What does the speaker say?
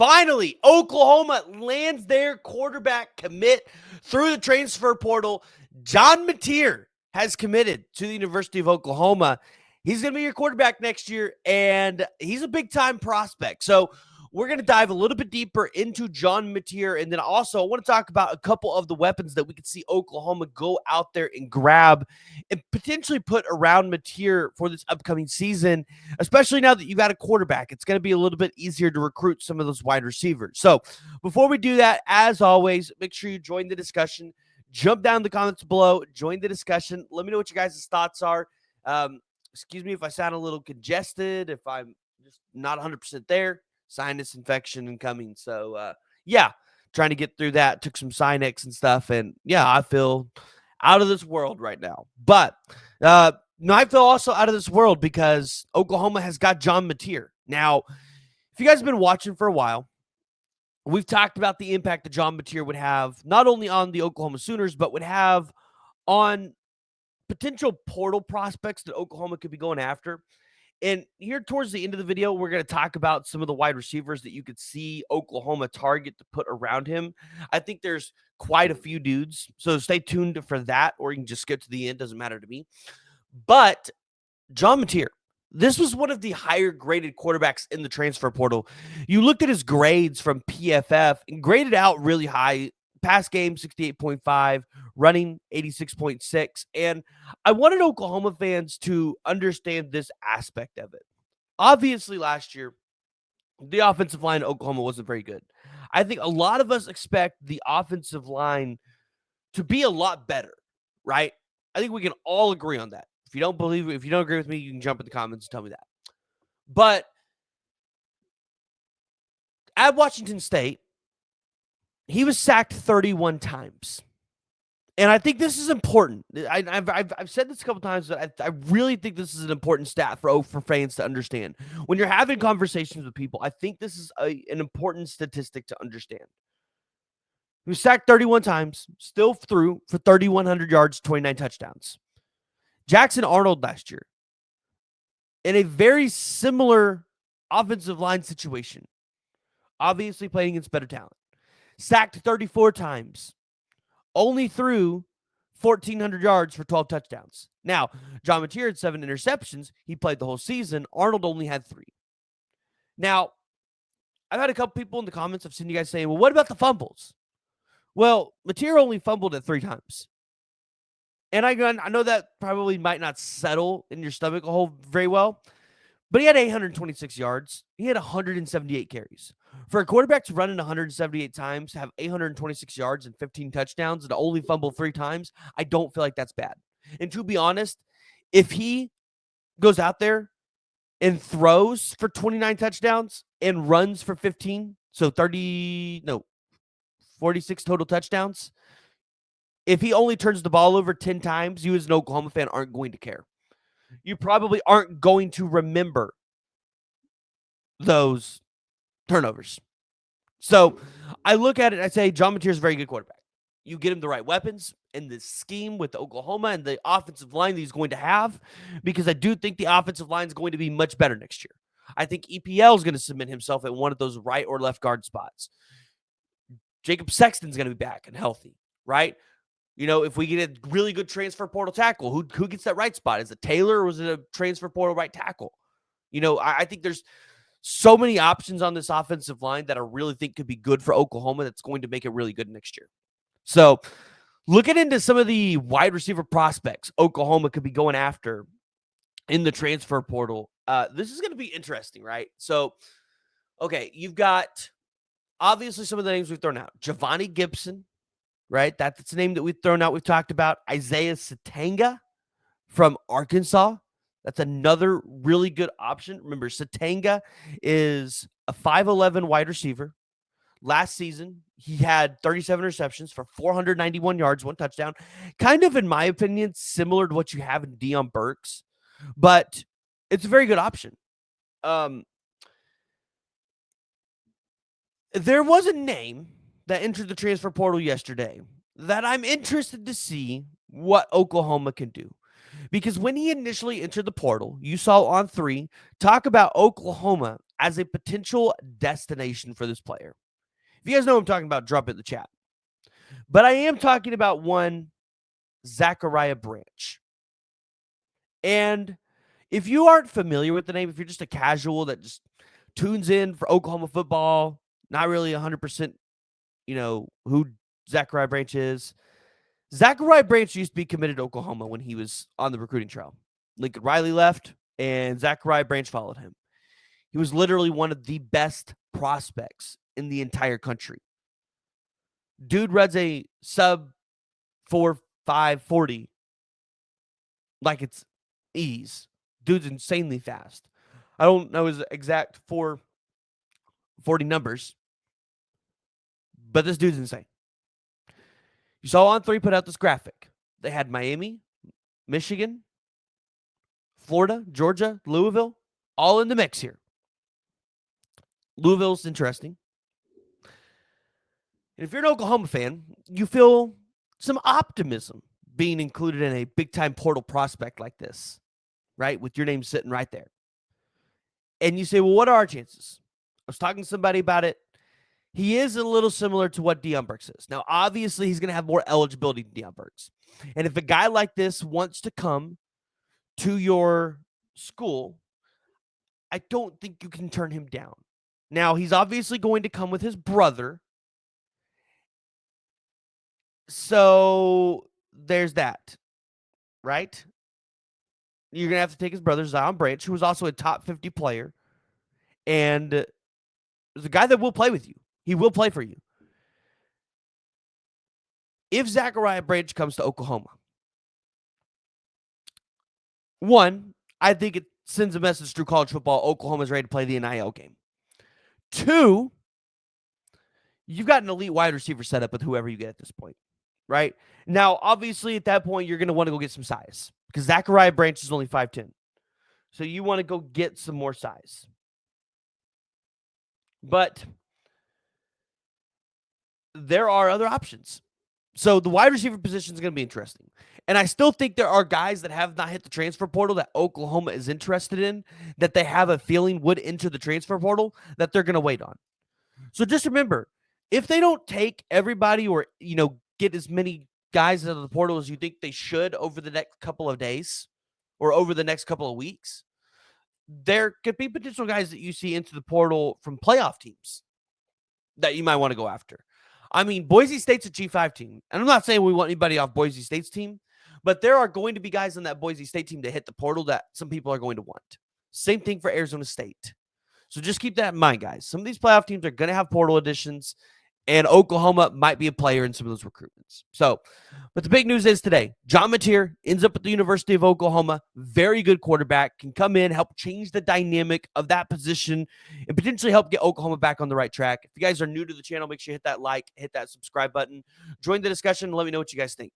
Finally, Oklahoma lands their quarterback commit through the transfer portal. John Mattier has committed to the University of Oklahoma. He's going to be your quarterback next year, and he's a big-time prospect. So we're going to dive a little bit deeper into John Mattier, and then also I want to talk about a couple of the weapons that we could see Oklahoma go out there and grab and potentially put around Mattier for this upcoming season, especially now that you've got a quarterback. It's going to be a little bit easier to recruit some of those wide receivers. So before we do that, as always, make sure you join the discussion. Jump down in the comments below, join the discussion. Let me know what you guys' thoughts are. Excuse me if I sound a little congested, if I'm just not 100% there. Sinus infection incoming. So, yeah, trying to get through that. Took some Sinex and stuff. And, yeah, I feel out of this world right now. But I feel also out of this world because Oklahoma has got John Mattier. Now, if you guys have been watching for a while, we've talked about the impact that John Mattier would have not only on the Oklahoma Sooners, but would have on potential portal prospects that Oklahoma could be going after. And here towards the end of the video, we're going to talk about some of the wide receivers that you could see Oklahoma target to put around him. I think there's quite a few dudes, so stay tuned for that, or you can just skip to the end. Doesn't matter to me. But John Mattier, this was one of the higher graded quarterbacks in the transfer portal. You looked at his grades from PFF and graded out really high. Pass game, 68.5, running 86.6. And I wanted Oklahoma fans to understand this aspect of it. Obviously, last year, the offensive line in Oklahoma wasn't very good. I think a lot of us expect the offensive line to be a lot better, right? I think we can all agree on that. If you don't agree with me, you can jump in the comments and tell me that. But at Washington State, he was sacked 31 times. And I think this is important. I've said this a couple times, but I really think this is an important stat for fans to understand. When you're having conversations with people, I think this is an important statistic to understand. He was sacked 31 times, still threw for 3,100 yards, 29 touchdowns. Jackson Arnold last year, in a very similar offensive line situation, obviously playing against better talent. Sacked 34 times, only threw 1,400 yards for 12 touchdowns. Now, John Mattier had 7 interceptions. He played the whole season. Arnold only had 3. Now, I've had a couple people in the comments. I've seen you guys saying, well, what about the fumbles? Well, Mattier only fumbled it 3 times. And I know that probably might not settle in your stomach a whole very well, but he had 826 yards. He had 178 carries. For a quarterback to run in 178 times, have 826 yards and 15 touchdowns, and only fumble 3 times, I don't feel like that's bad. And to be honest, if he goes out there and throws for 29 touchdowns and runs for 15, so 46 total touchdowns, if he only turns the ball over 10 times, you as an Oklahoma fan aren't going to care. You probably aren't going to remember those turnovers. So I look at it, I say, John Mattier is a very good quarterback. You get him the right weapons and the scheme with Oklahoma and the offensive line that he's going to have, because I do think the offensive line is going to be much better next year. I think EPL is going to submit himself at one of those right or left guard spots. Jacob Sexton's going to be back and healthy, right? You know, if we get a really good transfer portal tackle, who gets that right spot? Is it Taylor or is it a transfer portal right tackle? You know, I think there's so many options on this offensive line that I really think could be good for Oklahoma that's going to make it really good next year. So looking into some of the wide receiver prospects Oklahoma could be going after in the transfer portal, this is going to be interesting, right? So, okay, you've got obviously some of the names we've thrown out. Javani Gibson, right? That's a name that we've thrown out. We've talked about Isaiah Satanga from Arkansas. That's another really good option. Remember, Satanga is a 5'11 wide receiver. Last season, he had 37 receptions for 491 yards, 1 touchdown. Kind of, in my opinion, similar to what you have in Deion Burks, but it's a very good option. There was a name that entered the transfer portal yesterday that I'm interested to see what Oklahoma can do. Because when he initially entered the portal, you saw on 3 talk about Oklahoma as a potential destination for this player. If you guys know what I'm talking about, drop it in the chat. But I am talking about one Zachariah Branch. And if you aren't familiar with the name, if you're just a casual that just tunes in for Oklahoma football, not really 100%, who Zachariah Branch is. Zachariah Branch used to be committed to Oklahoma when he was on the recruiting trail. Lincoln Riley left, and Zachariah Branch followed him. He was literally one of the best prospects in the entire country. Dude runs a sub 4.540 like it's ease. Dude's insanely fast. I don't know his exact 4.40 numbers, but this dude's insane. You saw On3 put out this graphic. They had Miami, Michigan, Florida, Georgia, Louisville, all in the mix here. Louisville's interesting. And if you're an Oklahoma fan, you feel some optimism being included in a big-time portal prospect like this, right? With your name sitting right there. And you say, well, what are our chances? I was talking to somebody about it. He is a little similar to what Deion Burks is. Now, obviously, he's going to have more eligibility than Deion Burks. And if a guy like this wants to come to your school, I don't think you can turn him down. Now, he's obviously going to come with his brother. So there's that, right? You're going to have to take his brother, Zion Branch, who was also a top 50 player. And there's a guy that will play with you. He will play for you. If Zachariah Branch comes to Oklahoma, one, I think it sends a message through college football. Oklahoma's ready to play the NIL game. Two, you've got an elite wide receiver set up with whoever you get at this point, right? Now, obviously, at that point, you're going to want to go get some size because Zachariah Branch is only 5'10". So you want to go get some more size. But there are other options. So the wide receiver position is going to be interesting. And I still think there are guys that have not hit the transfer portal that Oklahoma is interested in, that they have a feeling would enter the transfer portal, that they're going to wait on. So just remember, if they don't take everybody or, get as many guys out of the portal as you think they should over the next couple of days or over the next couple of weeks, there could be potential guys that you see into the portal from playoff teams that you might want to go after. I mean, Boise State's a G5 team. And I'm not saying we want anybody off Boise State's team, but there are going to be guys on that Boise State team that hit the portal that some people are going to want. Same thing for Arizona State. So just keep that in mind, guys. Some of these playoff teams are going to have portal additions, and Oklahoma might be a player in some of those recruitments. So, but the big news is today, John Mattier ends up at the University of Oklahoma. Very good quarterback, can come in, help change the dynamic of that position, and potentially help get Oklahoma back on the right track. If you guys are new to the channel, make sure you hit that like, hit that subscribe button, join the discussion, and let me know what you guys think.